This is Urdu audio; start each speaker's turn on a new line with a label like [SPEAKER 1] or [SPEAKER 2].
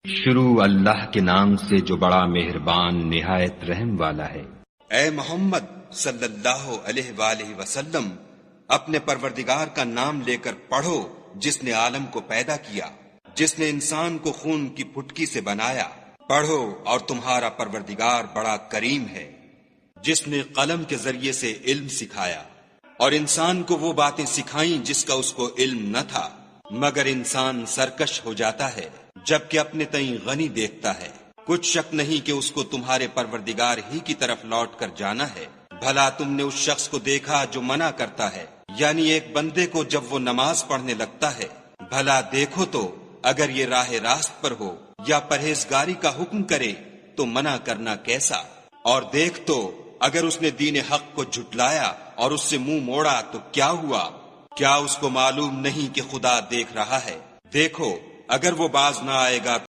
[SPEAKER 1] شروع اللہ کے نام سے جو بڑا مہربان نہایت رحم والا ہے۔
[SPEAKER 2] اے محمد صلی اللہ علیہ وآلہ وسلم، اپنے پروردگار کا نام لے کر پڑھو جس نے عالم کو پیدا کیا، جس نے انسان کو خون کی پھٹکی سے بنایا۔ پڑھو اور تمہارا پروردگار بڑا کریم ہے، جس نے قلم کے ذریعے سے علم سکھایا اور انسان کو وہ باتیں سکھائیں جس کا اس کو علم نہ تھا، مگر انسان سرکش ہو جاتا ہے جبکہ اپنے تئیں غنی دیکھتا ہے۔ کچھ شک نہیں کہ اس کو تمہارے پروردگار ہی کی طرف لوٹ کر جانا ہے۔ بھلا تم نے اس شخص کو دیکھا جو منع کرتا ہے، یعنی ایک بندے کو جب وہ نماز پڑھنے لگتا ہے؟ بھلا دیکھو تو اگر یہ راہ راست پر ہو یا پرہیزگاری کا حکم کرے تو منع کرنا کیسا؟ اور دیکھ تو اگر اس نے دین حق کو جھٹلایا اور اس سے منہ موڑا تو کیا ہوا؟ کیا اس کو معلوم نہیں کہ خدا دیکھ رہا ہے؟ دیکھو اگر وہ باز نہ آئے گا